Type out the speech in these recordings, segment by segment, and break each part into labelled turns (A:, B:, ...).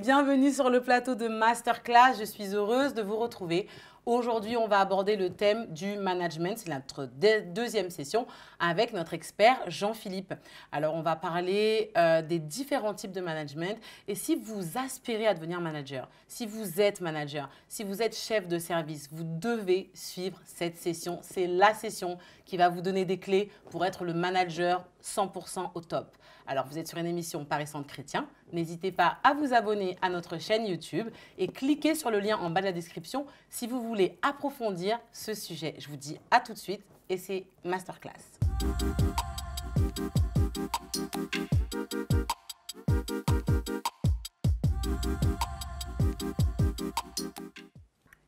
A: bienvenue sur le plateau de Masterclass. Je suis heureuse de vous retrouver. Aujourd'hui, on va aborder le thème du management. C'est notre deuxième session avec notre expert Jean-Philippe. Alors, on va parler des différents types de management. Et si vous aspirez à devenir manager, si vous êtes manager, si vous êtes chef de service, vous devez suivre cette session. C'est la session qui va vous donner des clés pour être le manager 100% au top. Alors, vous êtes sur une émission Paris Centre Chrétien. N'hésitez pas à vous abonner à notre chaîne YouTube et cliquez sur le lien en bas de la description si vous voulez approfondir ce sujet. Je vous dis à tout de suite et c'est Masterclass.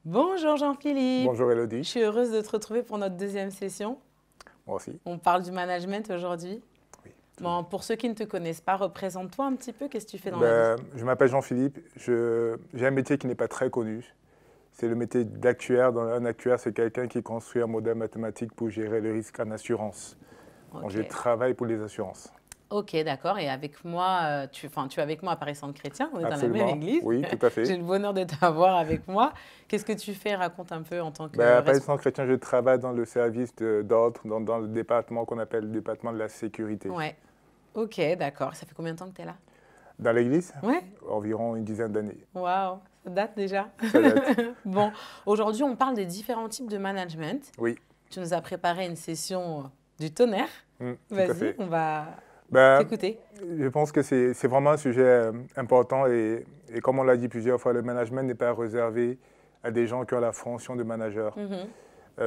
A: Bonjour Jean-Philippe.
B: Bonjour Elodie.
A: Je suis heureuse de te retrouver pour notre deuxième session.
B: Moi aussi.
A: On parle du management aujourd'hui.
B: Oui.
A: Bon, pour ceux qui ne te connaissent pas, représente-toi un petit peu. Qu'est-ce que tu fais dans la vie?
B: Je m'appelle Jean-Philippe. J'ai un métier qui n'est pas très connu. C'est le métier d'actuaire. Un actuaire, c'est quelqu'un qui construit un modèle mathématique pour gérer le risque en assurance.
A: Okay.
B: Donc, je travaille pour les assurances.
A: Ok, d'accord. Et avec moi, tu es avec moi à Paris Centre Chrétien. On est
B: Absolument.
A: dans la même église.
B: Oui, tout à fait.
A: J'ai le bonheur de t'avoir avec moi. Qu'est-ce que tu fais? Raconte un peu en tant que…
B: À Paris Centre Chrétien, je travaille dans le service d'ordre, dans le département qu'on appelle le département de la sécurité.
A: Ouais. Ok, d'accord. Ça fait combien de temps que tu es là?
B: Dans l'église?
A: Ouais.
B: Environ une dizaine d'années.
A: Waouh, ça date déjà.
B: Ça date.
A: Bon, aujourd'hui, on parle des différents types de management.
B: Oui.
A: Tu nous as préparé une session du tonnerre. Vas-y, on va t'écouter.
B: Je pense que c'est vraiment un sujet important et comme on l'a dit plusieurs fois, le management n'est pas réservé à des gens qui ont la fonction de manager.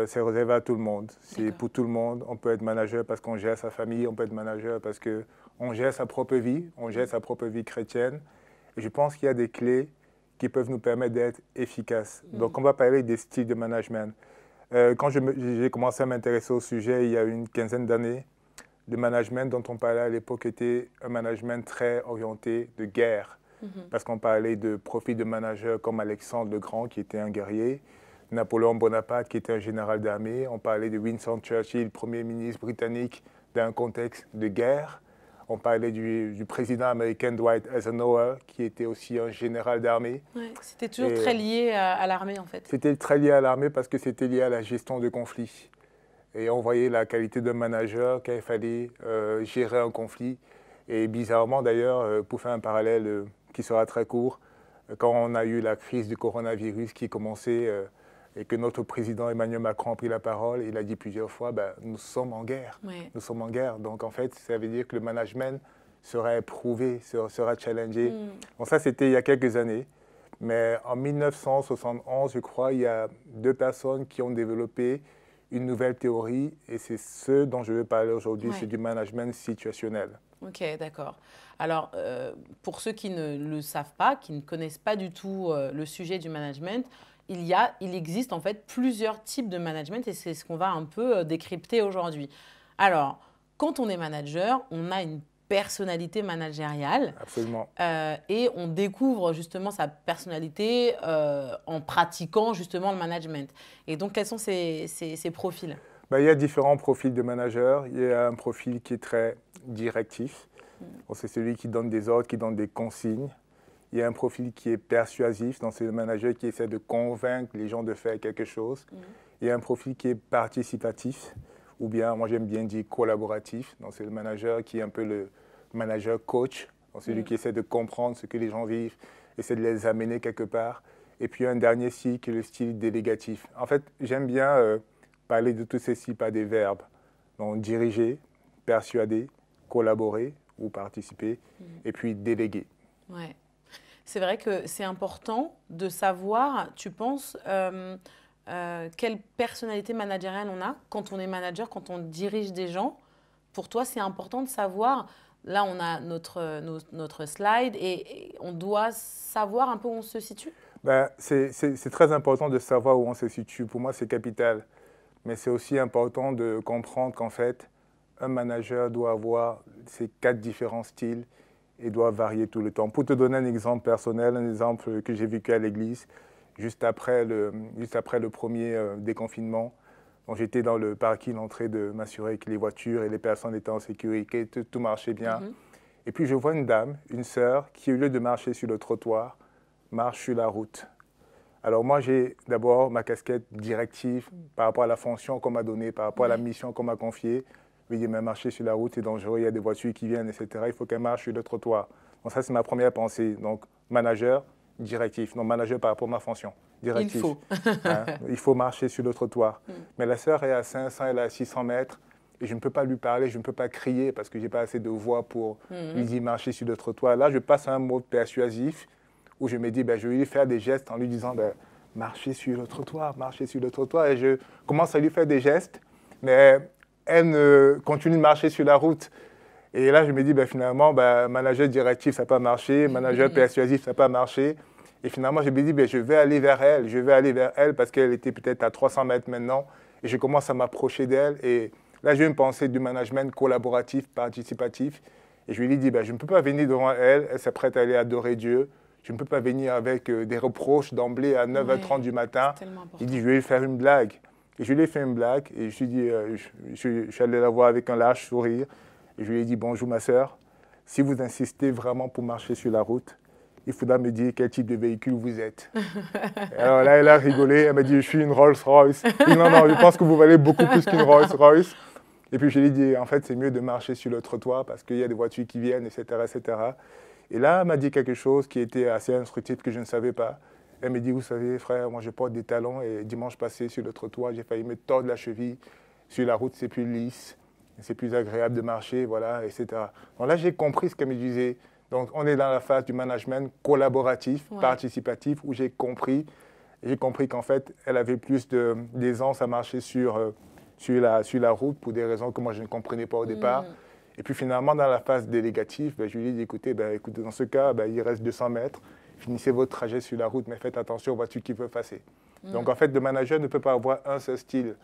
B: C'est réservé à tout le monde. C'est pour tout le monde. On peut être manager parce qu'on gère sa famille, on peut être manager parce qu'on gère sa propre vie, on gère sa propre vie chrétienne. Et je pense qu'il y a des clés qui peuvent nous permettre d'être efficaces. Donc, on va parler des styles de management. Quand j'ai commencé à m'intéresser au sujet il y a une quinzaine d'années, le management dont on parlait à l'époque était un management très orienté de guerre. Parce qu'on parlait de profils de managers comme Alexandre le Grand, qui était un guerrier, Napoléon Bonaparte, qui était un général d'armée. On parlait de Winston Churchill, Premier ministre britannique, dans un contexte de guerre. On parlait du président américain Dwight Eisenhower, qui était aussi un général d'armée.
A: Ouais, c'était toujours très lié à l'armée, en fait.
B: C'était très lié à l'armée parce que c'était lié à la gestion de conflits. Et on voyait la qualité d'un manager quand il fallait gérer un conflit. Et bizarrement, d'ailleurs, pour faire un parallèle qui sera très court, quand on a eu la crise du coronavirus qui commençait et que notre président Emmanuel Macron a pris la parole, il a dit plusieurs fois, nous sommes en guerre.
A: Ouais.
B: Nous sommes en guerre. Donc en fait, ça veut dire que le management sera éprouvé, sera challengé. Bon, ça, c'était il y a quelques années. Mais en 1971, je crois, il y a deux personnes qui ont développé une nouvelle théorie, et c'est ce dont je veux parler aujourd'hui, c'est du management situationnel.
A: Ok, d'accord. Alors, pour ceux qui ne le savent pas, qui ne connaissent pas du tout le sujet du management, il existe en fait plusieurs types de management et c'est ce qu'on va un peu décrypter aujourd'hui. Alors, quand on est manager, on a une personnalité managériale.
B: Absolument.
A: Et on découvre justement sa personnalité en pratiquant justement le management. Et donc, quels sont ces profils?
B: Il y a différents profils de managers. Il y a un profil qui est très directif. C'est celui qui donne des ordres, qui donne des consignes. Il y a un profil qui est persuasif, donc c'est le manager qui essaie de convaincre les gens de faire quelque chose. Il y a un profil qui est participatif, ou bien, moi j'aime bien dire collaboratif. Donc c'est le manager qui est un peu le manager coach, donc celui qui essaie de comprendre ce que les gens vivent, essaie de les amener quelque part. Et puis un dernier style qui est le style délégatif. En fait, j'aime bien parler de tous ces styles par des verbes. Donc diriger, persuader, collaborer ou participer, et puis déléguer.
A: Ouais. C'est vrai que c'est important de savoir, tu penses, quelle personnalité managériale on a quand on est manager, quand on dirige des gens. Pour toi, c'est important de savoir, là on a notre slide et on doit savoir un peu où on se situe.
B: C'est très important de savoir où on se situe. Pour moi, c'est capital. Mais c'est aussi important de comprendre qu'en fait, un manager doit avoir ces 4 différents styles et doit varier tout le temps. Pour te donner un exemple personnel, un exemple que j'ai vécu à l'église, juste après le premier déconfinement, j'étais dans le parking en train de m'assurer que les voitures et les personnes étaient en sécurité, tout marchait bien. Et puis je vois une dame, une sœur, qui au lieu de marcher sur le trottoir, marche sur la route. Alors moi, j'ai d'abord ma casquette directive par rapport à la fonction qu'on m'a donnée, par rapport à la mission qu'on m'a confiée. Je dis, mais marcher sur la route, c'est dangereux, il y a des voitures qui viennent, etc. Il faut qu'elle marche sur le trottoir. Donc ça, c'est ma première pensée. Donc, manager, directif. Non, manager par rapport à ma fonction, directif.
A: Il faut.
B: Hein, il faut marcher sur le trottoir. Mais la sœur est à 500, elle est à 600 mètres. Et je ne peux pas lui parler, je ne peux pas crier parce que je n'ai pas assez de voix pour lui dire marcher sur le trottoir. Là, je passe à un mode persuasif où je me dis, ben, je vais lui faire des gestes en lui disant, ben, marcher sur le trottoir, marcher sur le trottoir. Et je commence à lui faire des gestes, mais elle continue de marcher sur la route. Et là, je me dis, ben, finalement, ben, manager directif, ça n'a pas marché, manager persuasif, ça n'a pas marché. Et finalement, je me dis, ben, je vais aller vers elle parce qu'elle était peut-être à 300 mètres maintenant. Et je commence à m'approcher d'elle. Et là, j'ai une pensée du management collaboratif, participatif. Et je lui dis, ben, je ne peux pas venir devant elle, elle s'apprête à aller adorer Dieu. Je ne peux pas venir avec des reproches d'emblée à 9h30 du matin. Il dit, je vais lui faire une blague. Et je lui ai fait une blague et je suis allé la voir avec un large sourire. Et je lui ai dit, bonjour ma sœur, si vous insistez vraiment pour marcher sur la route, il faudra me dire quel type de véhicule vous êtes. Alors là, elle a rigolé, elle m'a dit, je suis une Rolls-Royce. Je dit, non, je pense que vous valez beaucoup plus qu'une Rolls-Royce. Et puis je lui ai dit, en fait, c'est mieux de marcher sur le trottoir parce qu'il y a des voitures qui viennent, etc., etc. Et là, elle m'a dit quelque chose qui était assez instructif que je ne savais pas. Elle me dit, vous savez, frère, moi je porte des talons et dimanche passé sur le trottoir, j'ai failli me tordre la cheville. Sur la route, c'est plus lisse, c'est plus agréable de marcher, voilà, etc. Donc là, j'ai compris ce qu'elle me disait. Donc on est dans la phase du management collaboratif, participatif, où j'ai compris qu'en fait, elle avait plus d'aisance à marcher sur la route pour des raisons que moi je ne comprenais pas au départ. Et puis finalement, dans la phase délégative, je lui ai dit, écoutez, dans ce cas, il reste 200 mètres. Finissez votre trajet sur la route, mais faites attention aux voitures qui peuvent passer. Donc, en fait, le manager ne peut pas avoir un seul style.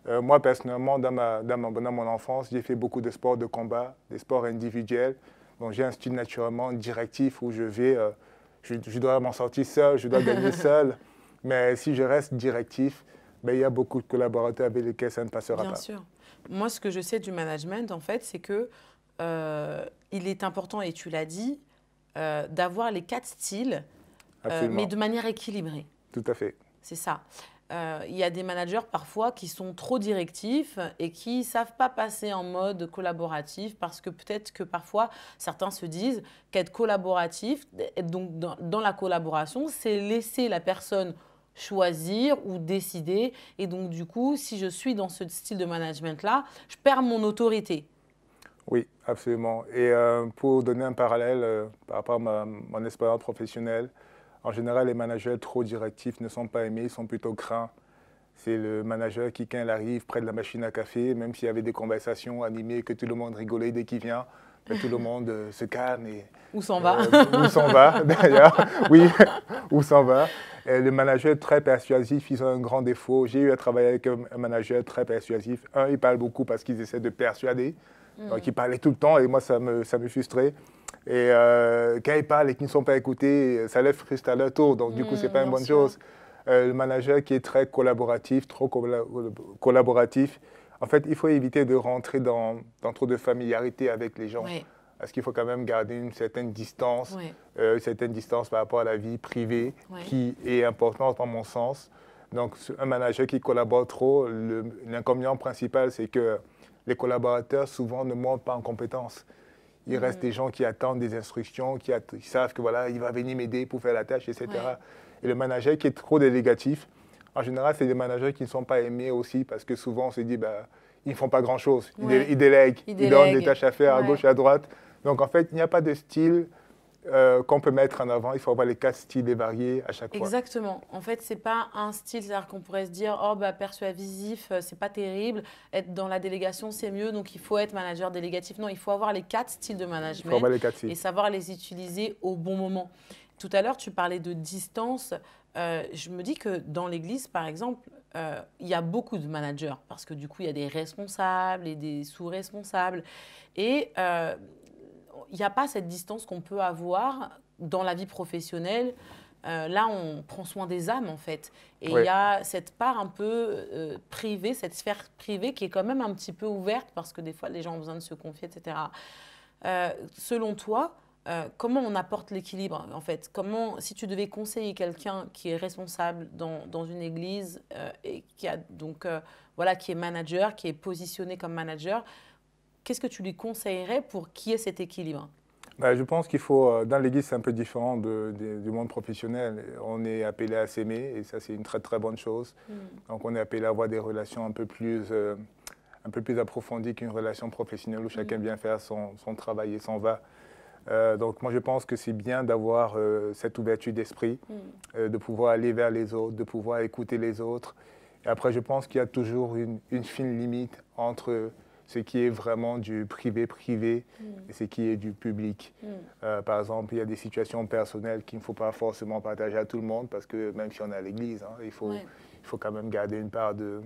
B: Moi, personnellement, dans mon enfance, j'ai fait beaucoup de sports de combat, des sports individuels. Donc, j'ai un style naturellement directif où je dois m'en sortir seul, je dois gagner seul. Mais si je reste directif, il y a beaucoup de collaborateurs avec lesquels ça ne passera pas.
A: Bien sûr. Moi, ce que je sais du management, en fait, c'est que il est important, et tu l'as dit, d'avoir les 4 styles, mais de manière équilibrée.
B: Tout à fait.
A: C'est ça. Il y a des managers parfois qui sont trop directifs et qui ne savent pas passer en mode collaboratif parce que peut-être que parfois certains se disent qu'être collaboratif, donc dans la collaboration, c'est laisser la personne choisir ou décider. Et donc du coup, si je suis dans ce style de management-là, je perds mon autorité.
B: Oui, absolument. Et pour donner un parallèle par rapport à mon expérience professionnelle, en général, les managers trop directifs ne sont pas aimés, ils sont plutôt craints. C'est le manager qui, quand il arrive près de la machine à café, même s'il y avait des conversations animées, que tout le monde rigolait dès qu'il vient, tout le monde se calme. Et,
A: où s'en va
B: Où s'en va, d'ailleurs. Oui, où s'en va. Et le manager très persuasif, ils ont un grand défaut. J'ai eu à travailler avec un manager très persuasif. Il parle beaucoup parce qu'ils essaient de persuader. Donc, il parlait tout le temps et moi, ça me frustrait. Et quand ils parlent et qu'ils ne sont pas écoutés, ça les frustre à leur tour. Donc, du coup, ce n'est pas une bonne chose. Le manager qui est très collaboratif, trop collaboratif, en fait, il faut éviter de rentrer dans trop de familiarité avec les gens.
A: Oui.
B: Parce qu'il faut quand même garder une certaine distance, par rapport à la vie privée, qui est importante en mon sens. Donc, un manager qui collabore trop, l'inconvénient principal, c'est que les collaborateurs, souvent, ne montent pas en compétence. Il reste des gens qui attendent des instructions, qui savent que voilà, il va venir m'aider pour faire la tâche, etc. Et le manager qui est trop délégatif, en général, c'est des managers qui ne sont pas aimés aussi parce que souvent, on se dit, ils ne font pas grand-chose. Ils délèguent, ils donnent des tâches à faire à gauche et à droite. Donc, en fait, il n'y a pas de style qu'on peut mettre en avant. Il faut avoir les 4 styles et variés à chaque fois.
A: Exactement. En fait, ce n'est pas un style, c'est-à-dire qu'on pourrait se dire, persuasif, c'est pas terrible, être dans la délégation, c'est mieux, donc il faut être manager délégatif. Non, il faut avoir les 4 styles de management.
B: Il faut avoir les 4 styles.
A: Et savoir les utiliser au bon moment. Tout à l'heure, tu parlais de distance. Je me dis que dans l'église, par exemple, il y a beaucoup de managers parce que du coup, il y a des responsables et des sous-responsables. Et il n'y a pas cette distance qu'on peut avoir dans la vie professionnelle. Là, on prend soin des âmes, en fait. Et il y a cette part un peu privée, cette sphère privée qui est quand même un petit peu ouverte parce que des fois, les gens ont besoin de se confier, etc. Selon toi, comment on apporte l'équilibre en fait? Comment, si tu devais conseiller quelqu'un qui est responsable dans une église et qui a donc voilà, qui est manager, qui est positionné comme manager, qu'est-ce que tu lui conseillerais pour qu'il y ait cet équilibre?
B: Ben, je pense qu'il faut, dans l'église, c'est un peu différent du monde professionnel. On est appelé à s'aimer et ça, c'est une très très bonne chose. Donc, on est appelé à avoir des relations un peu plus approfondies qu'une relation professionnelle où chacun vient faire son travail et s'en va. Donc, moi, je pense que c'est bien d'avoir cette ouverture d'esprit, de pouvoir aller vers les autres, de pouvoir écouter les autres. Et après, je pense qu'il y a toujours une fine limite entre ce qui est vraiment du privé-privé et ce qui est du public. Par exemple, il y a des situations personnelles qu'il ne faut pas forcément partager à tout le monde parce que même si on est à l'église, hein, il faut quand même garder une part de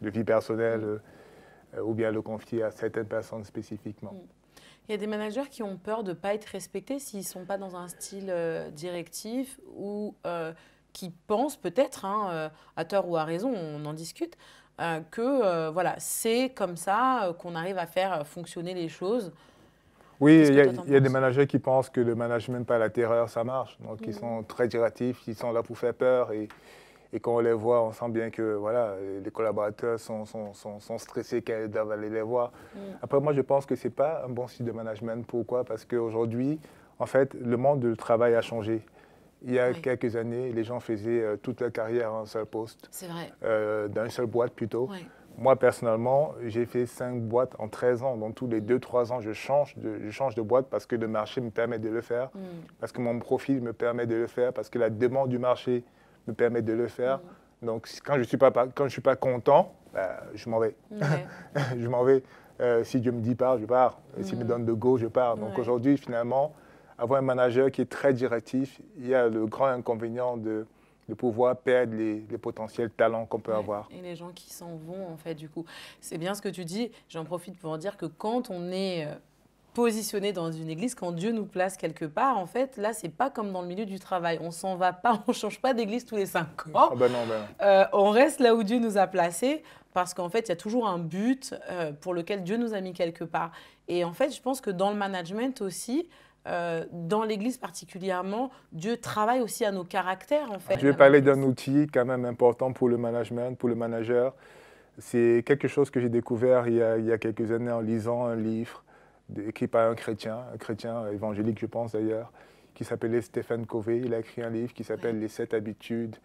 B: vie personnelle ou bien le confier à certaines personnes spécifiquement.
A: Il y a des managers qui ont peur de ne pas être respectés s'ils ne sont pas dans un style directif ou qui pensent peut-être, hein, à tort ou à raison, on en discute, que voilà, c'est comme ça qu'on arrive à faire fonctionner les choses.
B: Oui, il y a des managers qui pensent que le management par la terreur, ça marche. Donc, ils sont très directifs, ils sont là pour faire peur. Et quand on les voit, on sent bien que voilà, les collaborateurs sont stressés quand ils doivent aller les voir. Après, moi, je pense que ce n'est pas un bon style de management. Pourquoi? Parce qu'aujourd'hui, en fait, le monde du travail a changé. Il y a quelques années, les gens faisaient toute leur carrière à un seul poste.
A: C'est vrai.
B: Dans une seule boîte plutôt. Moi, personnellement, j'ai fait 5 boîtes en 13 ans. Donc, tous les 2-3 ans, je change de boîte parce que le marché me permet de le faire, parce que mon profil me permet de le faire, parce que la demande du marché me permet de le faire. Donc, quand je ne suis pas content, je m'en vais. Je m'en vais. Si Dieu me dit pas, je pars. S'il me donne de go, je pars. Donc, aujourd'hui, finalement, avoir un manager qui est très directif, il y a le grand inconvénient de pouvoir perdre les potentiels talents qu'on peut avoir.
A: Et les gens qui s'en vont, en fait, du coup. C'est bien ce que tu dis. J'en profite pour en dire que quand on est positionné dans une église, quand Dieu nous place quelque part, en fait, là, c'est pas comme dans le milieu du travail. On s'en va pas, on change pas d'église tous les 5 ans.
B: Ah ben non.
A: On reste là où Dieu nous a placés parce qu'en fait, il y a toujours un but pour lequel Dieu nous a mis quelque part. Et en fait, je pense que dans le management aussi, dans l'Église particulièrement, Dieu travaille aussi à nos caractères, en fait.
B: Je vais parler d'un outil quand même important pour le management, pour le manager. C'est quelque chose que j'ai découvert il y a quelques années en lisant un livre écrit par un chrétien évangélique, je pense d'ailleurs, qui s'appelait Stephen Covey. Il a écrit un livre qui s'appelle Les 7 habitudes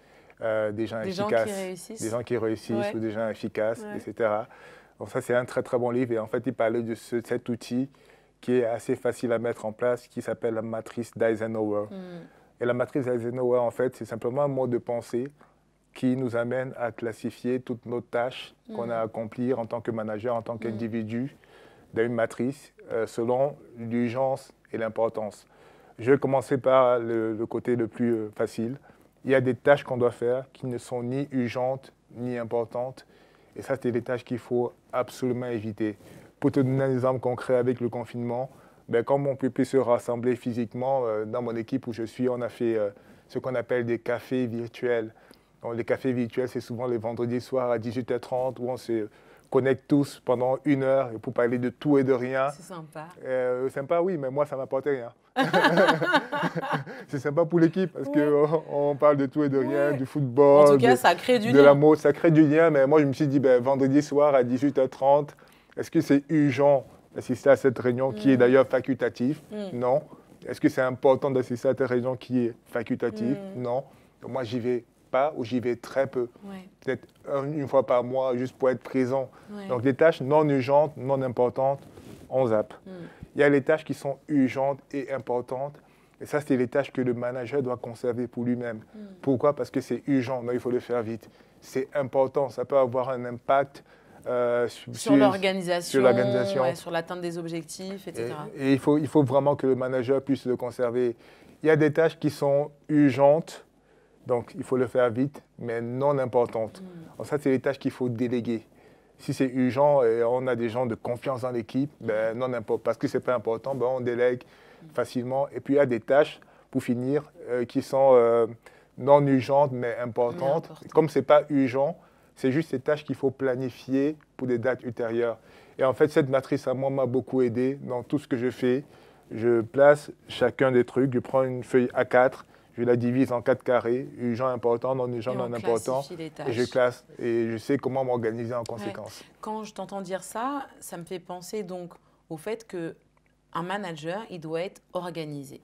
B: des gens efficaces. Des gens qui réussissent ou des gens efficaces, etc. Donc ça, c'est un très très bon livre. Et en fait, il parlait de cet outil qui est assez facile à mettre en place, qui s'appelle la matrice d'Eisenhower. Et la matrice d'Eisenhower, en fait, c'est simplement un mode de pensée qui nous amène à classifier toutes nos tâches qu'on a à accomplir en tant que manager, en tant qu'individu, dans une matrice selon l'urgence et l'importance. Je vais commencer par le côté le plus facile. Il y a des tâches qu'on doit faire qui ne sont ni urgentes ni importantes. Et ça, c'est des tâches qu'il faut absolument éviter. Pour te donner un exemple concret avec le confinement, comme on peut plus se rassembler physiquement, dans mon équipe où je suis, on a fait ce qu'on appelle des cafés virtuels. Donc, les cafés virtuels, c'est souvent les vendredis soirs à 18h30 où on se connecte tous pendant 1 heure pour parler de tout et de rien.
A: C'est sympa.
B: Sympa, oui, mais moi, ça ne m'apporte rien. C'est sympa pour l'équipe parce qu'on parle de tout et de rien, du football,
A: en tout cas, ça crée du
B: de l'amour, ça crée du lien. Mais moi, je me suis dit, vendredi soir à 18h30, est-ce que c'est urgent d'assister à cette réunion qui est d'ailleurs facultative? Non. Est-ce que c'est important d'assister à cette réunion qui est facultative? Non. Donc moi, j'y vais pas ou j'y vais très peu. Peut-être une fois par mois, juste pour être présent. Donc les tâches non urgentes, non importantes, on zappe. Il y a les tâches qui sont urgentes et importantes. Et ça, c'est les tâches que le manager doit conserver pour lui-même. Pourquoi? Parce que c'est urgent, mais il faut le faire vite. C'est important, ça peut avoir un impact
A: sur l'organisation, sur l'atteinte des objectifs, etc.
B: Et il faut vraiment que le manager puisse le conserver. Il y a des tâches qui sont urgentes, donc il faut le faire vite, mais non importantes. Donc ça, c'est les tâches qu'il faut déléguer. Si c'est urgent et on a des gens de confiance dans l'équipe, non n'importe, parce que ce n'est pas important, on délègue facilement. Et puis il y a des tâches, pour finir, qui sont non urgentes, mais importantes. Comme ce n'est pas urgent, c'est juste ces tâches qu'il faut planifier pour des dates ultérieures. Et en fait, cette matrice, à moi, m'a beaucoup aidé dans tout ce que je fais, je place chacun des trucs, je prends une feuille A4, je la divise en 4 carrés, les gens importants, non les gens non importants, et je classe. Et je sais comment m'organiser en conséquence.
A: Ouais. Quand je t'entends dire ça, ça me fait penser donc au fait qu'un manager, il doit être organisé.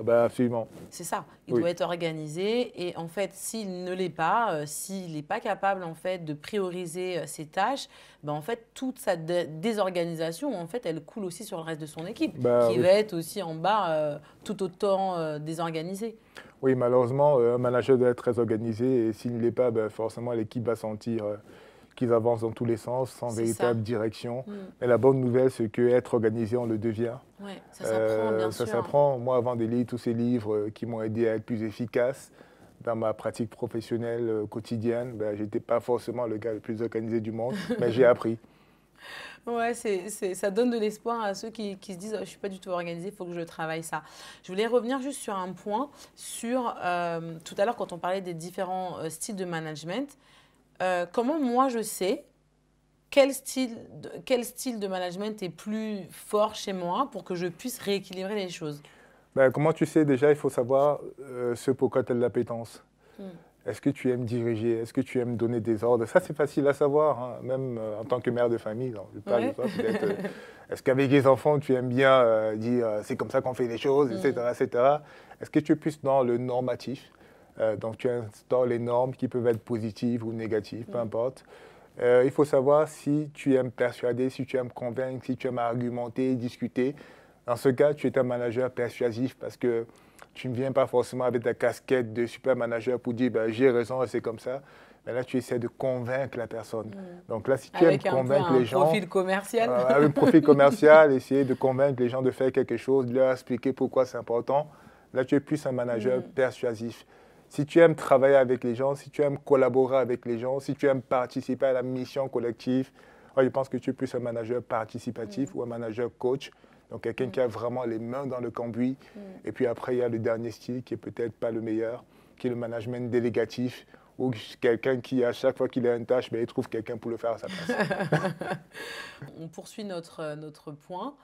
B: Ben, absolument.
A: C'est ça, il doit être organisé et en fait, s'il ne l'est pas, s'il n'est pas capable en fait de prioriser ses tâches, ben, en fait, toute sa désorganisation, en fait, elle coule aussi sur le reste de son équipe, qui va être aussi en bas tout autant désorganisée.
B: Oui, malheureusement, un manager doit être très organisé et s'il ne l'est pas, ben, forcément, l'équipe va sentir qu'ils avancent dans tous les sens, sans véritable direction. Mais la bonne nouvelle, c'est qu'être organisé, on le devient.
A: Oui, ça s'apprend, bien sûr.
B: Ça s'apprend. Moi, avant de lire tous ces livres qui m'ont aidé à être plus efficace dans ma pratique professionnelle quotidienne, ben, je n'étais pas forcément le gars le plus organisé du monde, mais j'ai appris.
A: Ouais, ça donne de l'espoir à ceux qui se disent oh, « je ne suis pas du tout organisé, il faut que je travaille ça ». Je voulais revenir juste sur un point, sur tout à l'heure quand on parlait des différents styles de management. Comment moi je sais quel style de management est plus fort chez moi pour que je puisse rééquilibrer les choses?
B: Ben, comment tu sais déjà, il faut savoir ce pourquoi tu as de l'appétence. Est-ce que tu aimes diriger? Est-ce que tu aimes donner des ordres? Ça, c'est facile à savoir, hein, même en tant que mère de famille. Je parle de toi, peut-être. Est-ce qu'avec les enfants, tu aimes bien dire c'est comme ça qu'on fait les choses, etc., etc. Est-ce que tu es plus dans le normatif? Donc, tu instaures les normes qui peuvent être positives ou négatives, peu importe. Il faut savoir si tu aimes persuader, si tu aimes convaincre, si tu aimes argumenter, discuter. Dans ce cas, tu es un manager persuasif parce que tu ne viens pas forcément avec ta casquette de super manager pour dire ben, j'ai raison, c'est comme ça. Mais là, tu essaies de convaincre la personne. Donc là, si tu aimes convaincre les gens...
A: Avec un profil commercial.
B: Avec un profil commercial, essayer de convaincre les gens de faire quelque chose, de leur expliquer pourquoi c'est important. Là, tu es plus un manager persuasif. Si tu aimes travailler avec les gens, si tu aimes collaborer avec les gens, si tu aimes participer à la mission collective, je pense que tu es plus un manager participatif ou un manager coach. Donc, quelqu'un qui a vraiment les mains dans le cambouis. Et puis après, il y a le dernier style qui est peut-être pas le meilleur, qui est le management délégatif, ou quelqu'un qui, à chaque fois qu'il a une tâche, ben, il trouve quelqu'un pour le faire à sa place.
A: On poursuit notre point.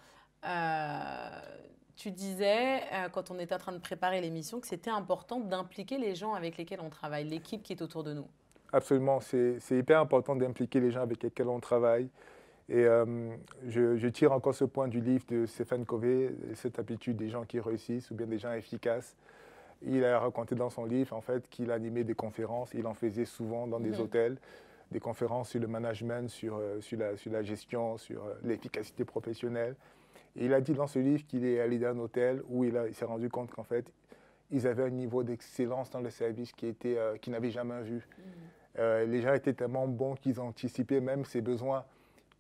A: Tu disais, quand on était en train de préparer l'émission, que c'était important d'impliquer les gens avec lesquels on travaille, l'équipe qui est autour de nous.
B: Absolument, c'est hyper important d'impliquer les gens avec lesquels on travaille. Et je tire encore ce point du livre de Stephen Covey, cette habitude des gens qui réussissent ou bien des gens efficaces. Il a raconté dans son livre en fait, qu'il animait des conférences, il en faisait souvent dans des hôtels, des conférences sur le management, sur la gestion, sur l'efficacité professionnelle. Et il a dit dans ce livre qu'il est allé dans un hôtel où il s'est rendu compte qu'en fait, ils avaient un niveau d'excellence dans le service qu'il n'avait jamais vu. Les gens étaient tellement bons qu'ils anticipaient même ses besoins.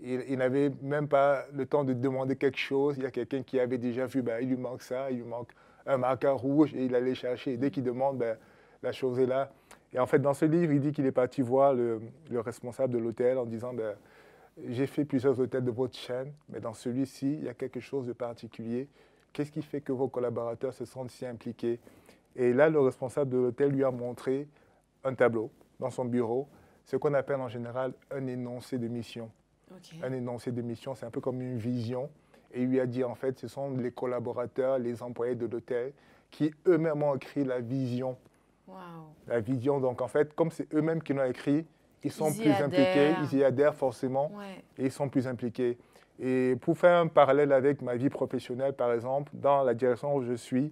B: Il n'avait même pas le temps de demander quelque chose. Il y a quelqu'un qui avait déjà vu, ben, il lui manque ça, il lui manque un marqueur rouge, et il allait chercher. Et dès qu'il demande, ben, la chose est là. Et en fait, dans ce livre, il dit qu'il est parti voir le responsable de l'hôtel en disant, ben, j'ai fait plusieurs hôtels de votre chaîne, mais dans celui-ci, il y a quelque chose de particulier. Qu'est-ce qui fait que vos collaborateurs se sentent si impliqués? Et là, le responsable de l'hôtel lui a montré un tableau dans son bureau, ce qu'on appelle en général un énoncé de mission. Un énoncé de mission, c'est un peu comme une vision. Et il lui a dit, en fait, ce sont les collaborateurs, les employés de l'hôtel qui eux-mêmes ont écrit la vision. La vision, donc en fait, comme c'est eux-mêmes qui l'ont écrit, ils sont plus impliqués, ils y adhèrent forcément, et ils sont plus impliqués. Et pour faire un parallèle avec ma vie professionnelle, par exemple, dans la direction où je suis,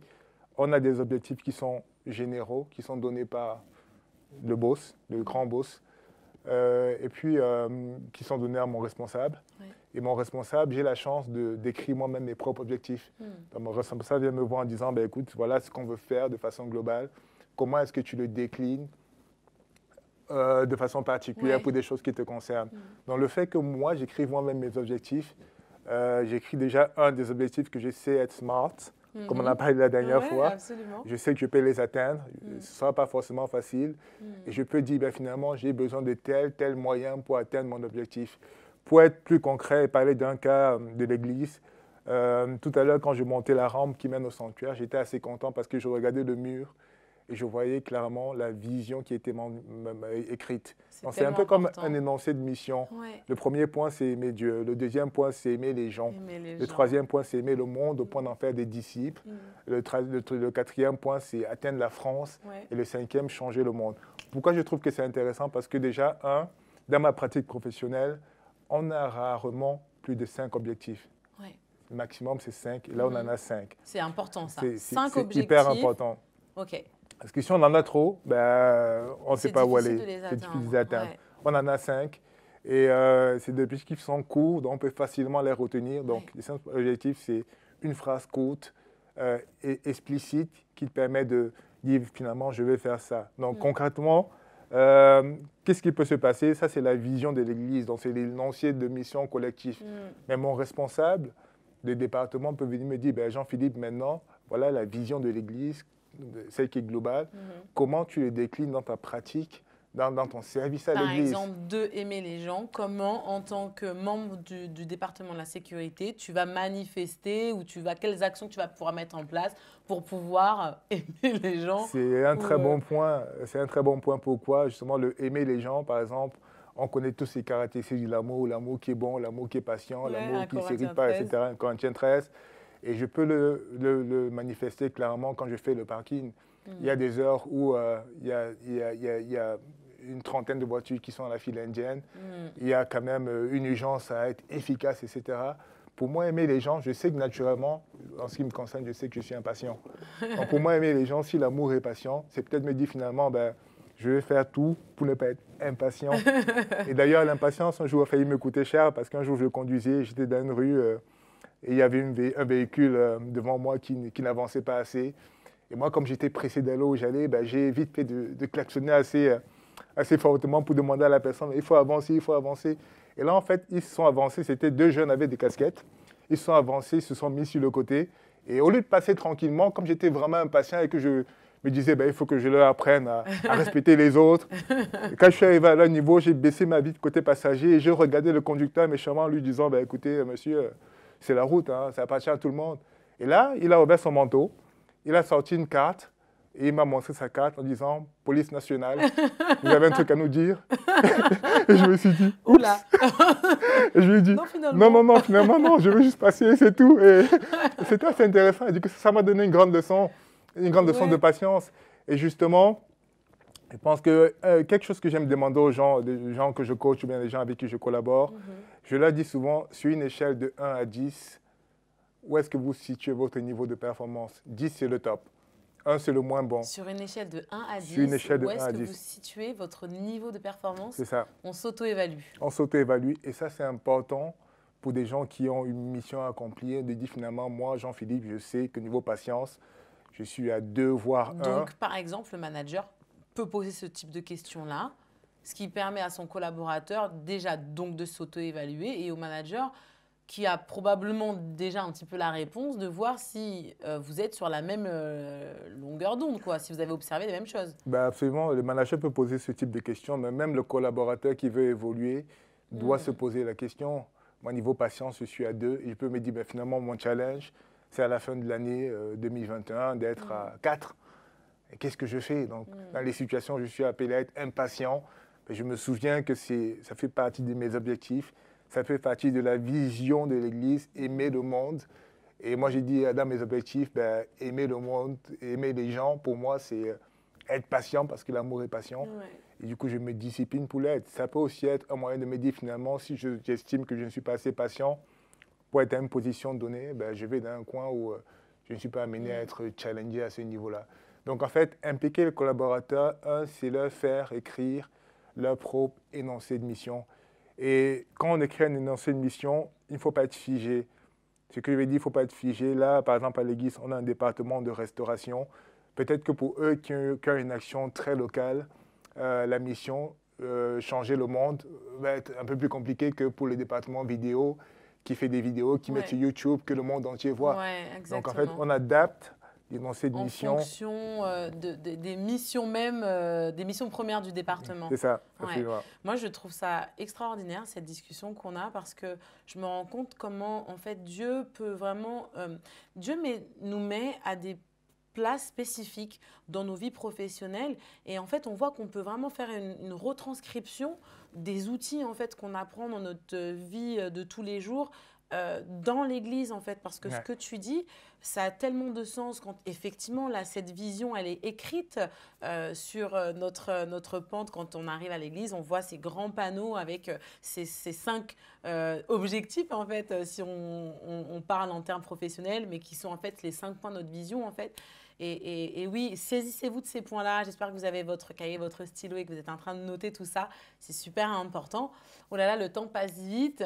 B: on a des objectifs qui sont généraux, qui sont donnés par le boss, le grand boss, et puis qui sont donnés à mon responsable. Et mon responsable, j'ai la chance d'écrire moi-même mes propres objectifs. Donc, mon responsable vient me voir en disant, ben, écoute, voilà ce qu'on veut faire de façon globale. Comment est-ce que tu le déclines de façon particulière pour des choses qui te concernent? Donc, le fait que moi, j'écrive moi-même mes objectifs, j'écris déjà un des objectifs que je sais être smart, comme on a parlé la dernière fois.
A: Absolument.
B: Je sais que je peux les atteindre. Ce ne sera pas forcément facile. Et je peux dire, ben, finalement, j'ai besoin de tel moyen pour atteindre mon objectif. Pour être plus concret et parler d'un cas de l'église, tout à l'heure, quand je montais la rampe qui mène au sanctuaire, j'étais assez content parce que je regardais le mur et je voyais clairement la vision qui était écrite. C'est un
A: tellement
B: peu comme
A: important.
B: un énoncé de mission.
A: Ouais.
B: Le premier point, c'est aimer Dieu. Le deuxième point, c'est aimer les gens. Le troisième point, c'est aimer le monde au point d'en faire des disciples. Le quatrième point, c'est atteindre la France. Et le cinquième, changer le monde. Pourquoi je trouve que c'est intéressant? Parce que déjà, dans ma pratique professionnelle, on a rarement plus de 5 objectifs. Le maximum, c'est 5. Et là, on en a 5.
A: C'est important, ça. 5
B: objectifs. C'est hyper important.
A: OK.
B: Parce que si on en a trop, on ne sait pas où aller.
A: C'est difficile
B: de les atteindre. On en a 5. Et c'est des objectifs qui sont courts, donc on peut facilement les retenir. Donc, les 5 objectifs, c'est une phrase courte et explicite qui te permet de dire finalement, je vais faire ça. Donc, concrètement, qu'est-ce qui peut se passer? Ça, c'est la vision de l'Église. Donc, c'est l'énoncé de mission collective. Mais mon responsable de département peut venir me dire, Jean-Philippe, maintenant, voilà la vision de l'Église, celle qui est globale. Comment tu les déclines dans ta pratique, dans ton service à l'Église?
A: Par exemple, de aimer les gens, comment, en tant que membre du département de la sécurité, tu vas manifester ou quelles actions tu vas pouvoir mettre en place pour pouvoir aimer les gens?
B: C'est un très bon point. C'est un très bon point. Pourquoi? Justement, le aimer les gens, par exemple, on connaît tous ces caractéristiques de l'amour qui est bon, l'amour qui est patient, l'amour qui ne s'irrite pas, etc. Corinthiens 13. Et je peux le manifester clairement quand je fais le parking. Il y a des heures où il y a une trentaine de voitures qui sont à la file indienne. Il y a quand même une urgence à être efficace, etc. Pour moi, aimer les gens, je sais que naturellement, en ce qui me concerne, je sais que je suis impatient. Donc pour moi, aimer les gens, si l'amour est patient, c'est peut-être me dire finalement, je vais faire tout pour ne pas être impatient. Et d'ailleurs, l'impatience, un jour, a failli me coûter cher parce qu'un jour, je conduisais, j'étais dans une rue et il y avait un véhicule devant moi qui n'avançait pas assez. Et moi, comme j'étais pressé d'aller où j'allais, j'ai vite fait de klaxonner assez fortement pour demander à la personne, il faut avancer, il faut avancer. Et là, en fait, ils se sont avancés. C'était 2 jeunes avec des casquettes. Ils se sont avancés, ils se sont mis sur le côté. Et au lieu de passer tranquillement, comme j'étais vraiment impatient et que je me disais, il faut que je leur apprenne à respecter les autres. Et quand je suis arrivé à leur niveau, j'ai baissé ma vitre côté passager et je regardais le conducteur méchamment en lui disant, écoutez, monsieur, c'est la route, ça appartient à tout le monde. Et là, il a ouvert son manteau, il a sorti une carte et il m'a montré sa carte en disant, police nationale, vous avez un truc à nous dire? Et je me suis dit, oups.
A: Oula.
B: Et je lui ai dit, non, finalement, non, je veux juste passer, c'est tout. Et c'était assez intéressant. Et du coup, ça m'a donné une grande leçon de patience. Et justement, je pense que quelque chose que j'aime demander aux gens, des gens que je coach ou bien des gens avec qui je collabore, je leur dis souvent, sur une échelle de 1 à 10, où est-ce que vous situez votre niveau de performance? 10, c'est le top. 1, c'est le moins bon.
A: Sur une échelle de 1 à 10,
B: sur une échelle de
A: où est-ce
B: 1 à
A: que
B: 10.
A: vous situez votre niveau de performance?
B: C'est ça.
A: On s'auto-évalue.
B: On s'auto-évalue. Et ça, c'est important pour des gens qui ont une mission à accomplir, de dire finalement, moi, Jean-Philippe, je sais que niveau patience, je suis à 2, voire 1.
A: Donc, par exemple, le manager peut poser ce type de questions-là, ce qui permet à son collaborateur déjà donc de s'auto-évaluer et au manager qui a probablement déjà un petit peu la réponse, de voir si vous êtes sur la même longueur d'onde, si vous avez observé les mêmes choses.
B: Absolument, le manager peut poser ce type de questions, mais même le collaborateur qui veut évoluer doit se poser la question. Moi, niveau patience, je suis à 2 et je peux me dire, finalement, mon challenge, c'est à la fin de l'année 2021 d'être à 4. Et qu'est-ce que je fais? Donc, dans les situations où je suis appelé à être impatient, je me souviens que ça fait partie de mes objectifs. Ça fait partie de la vision de l'Église, aimer le monde. Et moi, j'ai dit dans mes objectifs, aimer le monde, aimer les gens, pour moi, c'est être patient parce que l'amour est patient. Ouais. Et du coup, je me discipline pour l'être. Ça peut aussi être un moyen de me dire, finalement, si j'estime que je ne suis pas assez patient pour être à une position donnée, je vais dans un coin où je ne suis pas amené à être challengé à ce niveau-là. Donc, en fait, impliquer le collaborateur, c'est leur faire écrire leur propre énoncé de mission. Et quand on écrit un énoncé de mission, il ne faut pas être figé. Ce que je vais dire, il ne faut pas être figé. Là, par exemple, à l'Église, on a un département de restauration. Peut-être que pour eux qui ont une action très locale, la mission, changer le monde, va être un peu plus compliqué que pour le département vidéo qui fait des vidéos, qui mettent sur YouTube, que le monde entier voit. Donc en fait, on adapte l'énoncé de mission.
A: En fonction des missions même, des missions premières du département.
B: C'est ça.
A: Ouais. Moi, je trouve ça extraordinaire, cette discussion qu'on a, parce que je me rends compte comment, en fait, Dieu peut vraiment... Dieu nous met à des place spécifique dans nos vies professionnelles. Et en fait, on voit qu'on peut vraiment faire une retranscription des outils en fait, qu'on apprend dans notre vie de tous les jours dans l'Église, en fait. Parce que ce que tu dis, ça a tellement de sens quand, effectivement, là, cette vision, elle est écrite sur notre pente. Quand on arrive à l'Église, on voit ces grands panneaux avec ces 5 objectifs, en fait, si on parle en termes professionnels, mais qui sont, en fait, les 5 points de notre vision, en fait. Et oui, saisissez-vous de ces points-là. J'espère que vous avez votre cahier, votre stylo et que vous êtes en train de noter tout ça. C'est super important. Oh là là, le temps passe vite.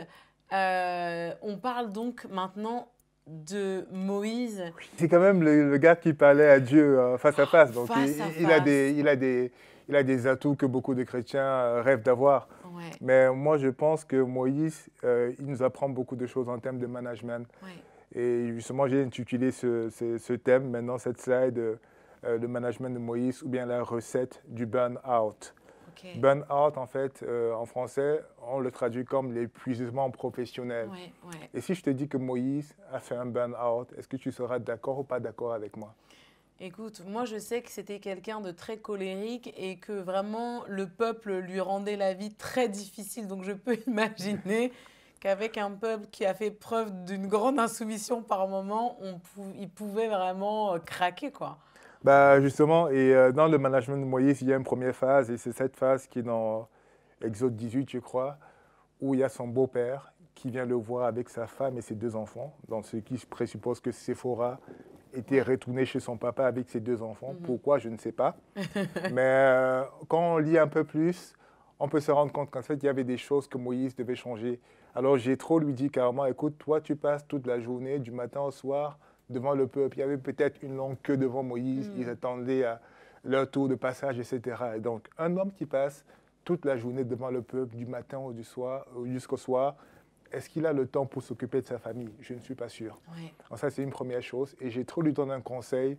A: On parle donc maintenant de Moïse.
B: C'est quand même le gars qui parlait à Dieu face à face. Donc il a des atouts que beaucoup de chrétiens rêvent d'avoir.
A: Ouais.
B: Mais moi, je pense que Moïse, il nous apprend beaucoup de choses en termes de management.
A: Ouais.
B: Et justement, j'ai intitulé ce thème, maintenant, cette slide, le management de Moïse ou bien la recette du burn-out.
A: Okay.
B: Burn-out, en fait, en français, on le traduit comme l'épuisement professionnel.
A: Ouais.
B: Et si je te dis que Moïse a fait un burn-out, est-ce que tu seras d'accord ou pas d'accord avec moi?
A: Écoute, moi je sais que c'était quelqu'un de très colérique et que vraiment le peuple lui rendait la vie très difficile. Donc je peux imaginer qu'avec un peuple qui a fait preuve d'une grande insoumission par moment, il pouvait vraiment craquer, quoi.
B: Bah justement, et dans le management de Moïse, il y a une première phase, et c'est cette phase qui est dans Exode 18, je crois, où il y a son beau-père qui vient le voir avec sa femme et ses 2 enfants, donc ce qui présuppose que Séphora était retournée chez son papa avec ses 2 enfants. Pourquoi, je ne sais pas. Mais quand on lit un peu plus, on peut se rendre compte qu'en fait, il y avait des choses que Moïse devait changer. Alors Jéthro lui dit carrément, écoute, toi, tu passes toute la journée, du matin au soir, devant le peuple. Il y avait peut-être une longue queue devant Moïse. Ils attendaient leur tour de passage, etc. Et donc, un homme qui passe toute la journée devant le peuple, du matin au soir, jusqu'au soir, est-ce qu'il a le temps pour s'occuper de sa famille? Je ne suis pas sûr.
A: Ouais.
B: Donc ça, c'est une première chose. Et Jéthro lui donne un conseil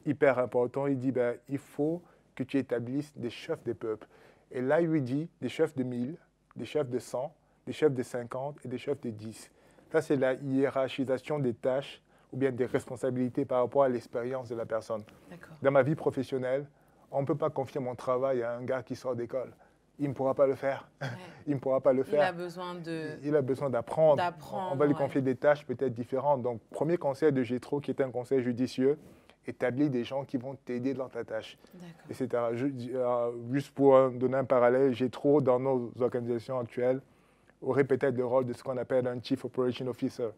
B: hyper important. Il dit, ben, il faut que tu établisses des chefs des peuples. Et là, il lui dit des chefs de 1000, des chefs de 100, des chefs de 50 et des chefs de 10. Ça, c'est la hiérarchisation des tâches ou bien des responsabilités par rapport à l'expérience de la personne. Dans ma vie professionnelle, on ne peut pas confier mon travail à un gars qui sort d'école. Il ne pourra pas le faire. Ouais. Il ne pourra pas le faire. Il a besoin d'apprendre. On va lui confier des tâches peut-être différentes. Donc, premier conseil de Jéthro, qui est un conseil judicieux, établis des gens qui vont t'aider dans ta tâche, etc. Juste pour donner un parallèle, Jéthro, dans nos organisations actuelles, aurait peut-être le rôle de ce qu'on appelle un Chief Operation Officer.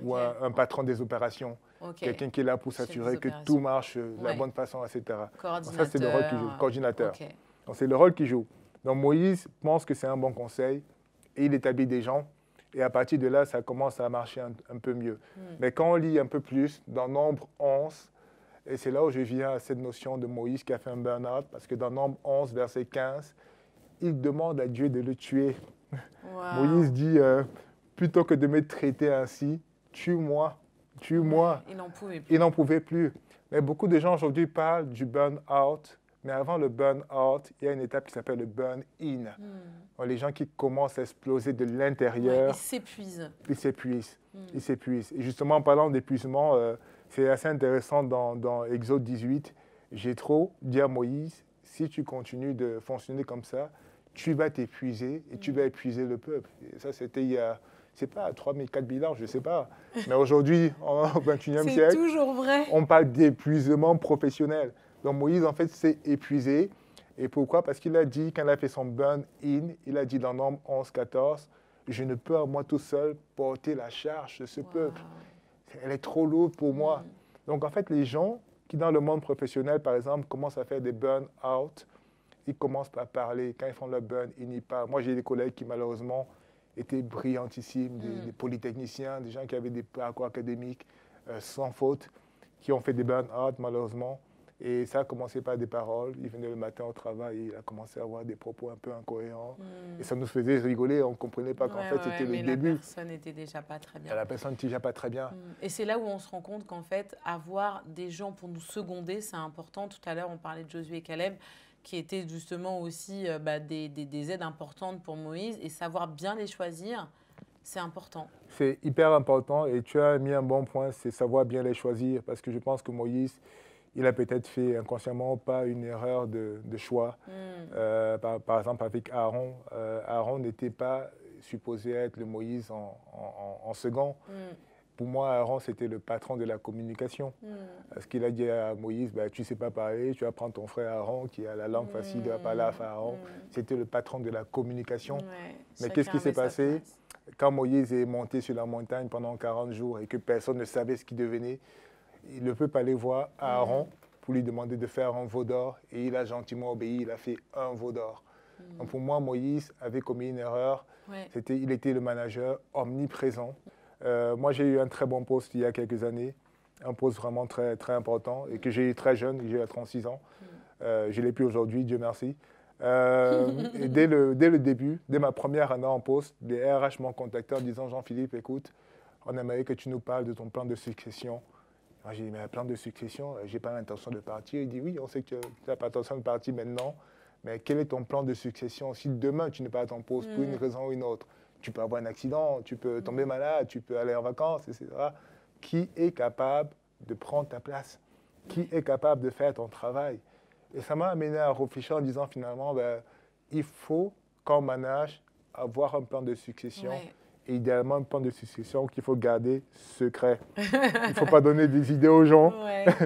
B: Ou un patron des opérations, quelqu'un qui est là pour s'assurer que tout marche de la bonne façon, etc. Donc ça, c'est le rôle qu'il joue, coordinateur. Donc c'est le rôle qu'il joue. Donc Moïse pense que c'est un bon conseil et il établit des gens. Et à partir de là, ça commence à marcher un peu mieux. Mais quand on lit un peu plus, dans Nombre 11, et c'est là où je viens à cette notion de Moïse qui a fait un burn-out, parce que dans Nombre 11, verset 15, il demande à Dieu de le tuer. Wow. Moïse dit, plutôt que de me traiter ainsi, tue-moi, tue-moi. Il n'en pouvait plus. Mais beaucoup de gens aujourd'hui parlent du burn-out, mais avant le burn-out, il y a une étape qui s'appelle le burn-in. Les gens qui commencent à exploser de l'intérieur.
A: Ils s'épuisent.
B: Ils s'épuisent. Ils s'épuisent. Et justement, en parlant d'épuisement, c'est assez intéressant dans Exode 18. Jéthro dit à Moïse, si tu continues de fonctionner comme ça, tu vas t'épuiser et tu vas épuiser le peuple. Et ça, c'était il y a... C'est pas 3000, 4000 ans, je ne sais pas. Mais aujourd'hui, au XXIe siècle,
A: c'est toujours vrai.
B: On parle d'épuisement professionnel. Donc Moïse, en fait, s'est épuisé. Et pourquoi? Parce qu'il a dit, quand il a fait son burn-in, il a dit dans Nombre 11, 14, je ne peux à moi tout seul porter la charge de ce peuple. Elle est trop lourde pour moi. Donc en fait, les gens qui, dans le monde professionnel, par exemple, commencent à faire des burn-out, ils commencent par parler. Quand ils font leur burn-in, ils parlent. Moi, j'ai des collègues qui, malheureusement, étaient brillantissimes, des polytechniciens, des gens qui avaient des parcours académiques sans faute, qui ont fait des burn-out, malheureusement. Et ça a commencé par des paroles. Il venait le matin au travail et il a commencé à avoir des propos un peu incohérents. Et ça nous faisait rigoler. On ne comprenait pas qu'en fait, c'était le début.
A: La personne n'était déjà pas très bien.
B: La personne n'était déjà pas très bien.
A: Et c'est là où on se rend compte qu'en fait, avoir des gens pour nous seconder, c'est important. Tout à l'heure, on parlait de Josué et Caleb, qui étaient justement aussi des aides importantes pour Moïse. Et savoir bien les choisir, c'est important.
B: C'est hyper important. Et tu as mis un bon point, c'est savoir bien les choisir. Parce que je pense que Moïse, il a peut-être fait inconsciemment pas une erreur de choix. Par exemple, avec Aaron, Aaron n'était pas supposé être le Moïse en second. Pour moi, Aaron, c'était le patron de la communication. Parce qu'il a dit à Moïse, bah, tu ne sais pas parler, tu vas prendre ton frère Aaron qui a la langue facile, il va parler à Pharaon. C'était le patron de la communication. Mais qu'est-ce qui s'est passé? Quand Moïse est monté sur la montagne pendant 40 jours et que personne ne savait ce qu'il devenait, le peuple allait voir Aaron pour lui demander de faire un veau d'or. Et il a gentiment obéi, il a fait un veau d'or. Donc pour moi, Moïse avait commis une erreur. Il était le manager omniprésent. Moi, j'ai eu un très bon poste il y a quelques années, un poste vraiment très, très important et que j'ai eu très jeune, j'ai eu à 36 ans. Je ne l'ai plus aujourd'hui, Dieu merci. Et dès le début, dès ma première année en poste, les RH m'ont contacté en disant « Jean-Philippe, écoute, on aimerait que tu nous parles de ton plan de succession. » J'ai dit « Mais un plan de succession, je n'ai pas l'intention de partir. » Il dit « Oui, on sait que tu n'as pas l'intention de partir maintenant, mais quel est ton plan de succession si demain tu n'es pas à ton poste pour une raison ou une autre? Tu peux avoir un accident, tu peux tomber malade, tu peux aller en vacances, etc. Qui est capable de prendre ta place? Qui est capable de faire ton travail? » Et ça m'a amené à réfléchir en disant finalement, ben, il faut, quand on manage, avoir un plan de succession. Et idéalement, un plan de succession qu'il faut garder secret. Il ne faut pas donner des idées aux gens,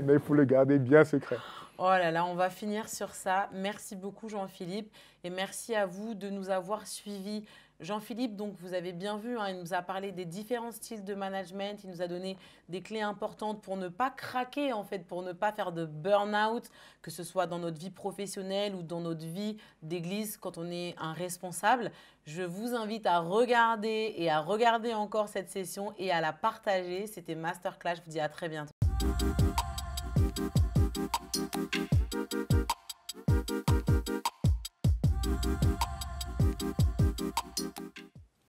B: mais il faut le garder bien secret.
A: Oh là là, on va finir sur ça. Merci beaucoup Jean-Philippe et merci à vous de nous avoir suivis. Jean-Philippe, donc vous avez bien vu, il nous a parlé des différents styles de management, il nous a donné des clés importantes pour ne pas craquer en fait, pour ne pas faire de burn-out, que ce soit dans notre vie professionnelle ou dans notre vie d'église quand on est un responsable. Je vous invite à regarder et à regarder encore cette session et à la partager. C'était Masterclass, je vous dis à très bientôt.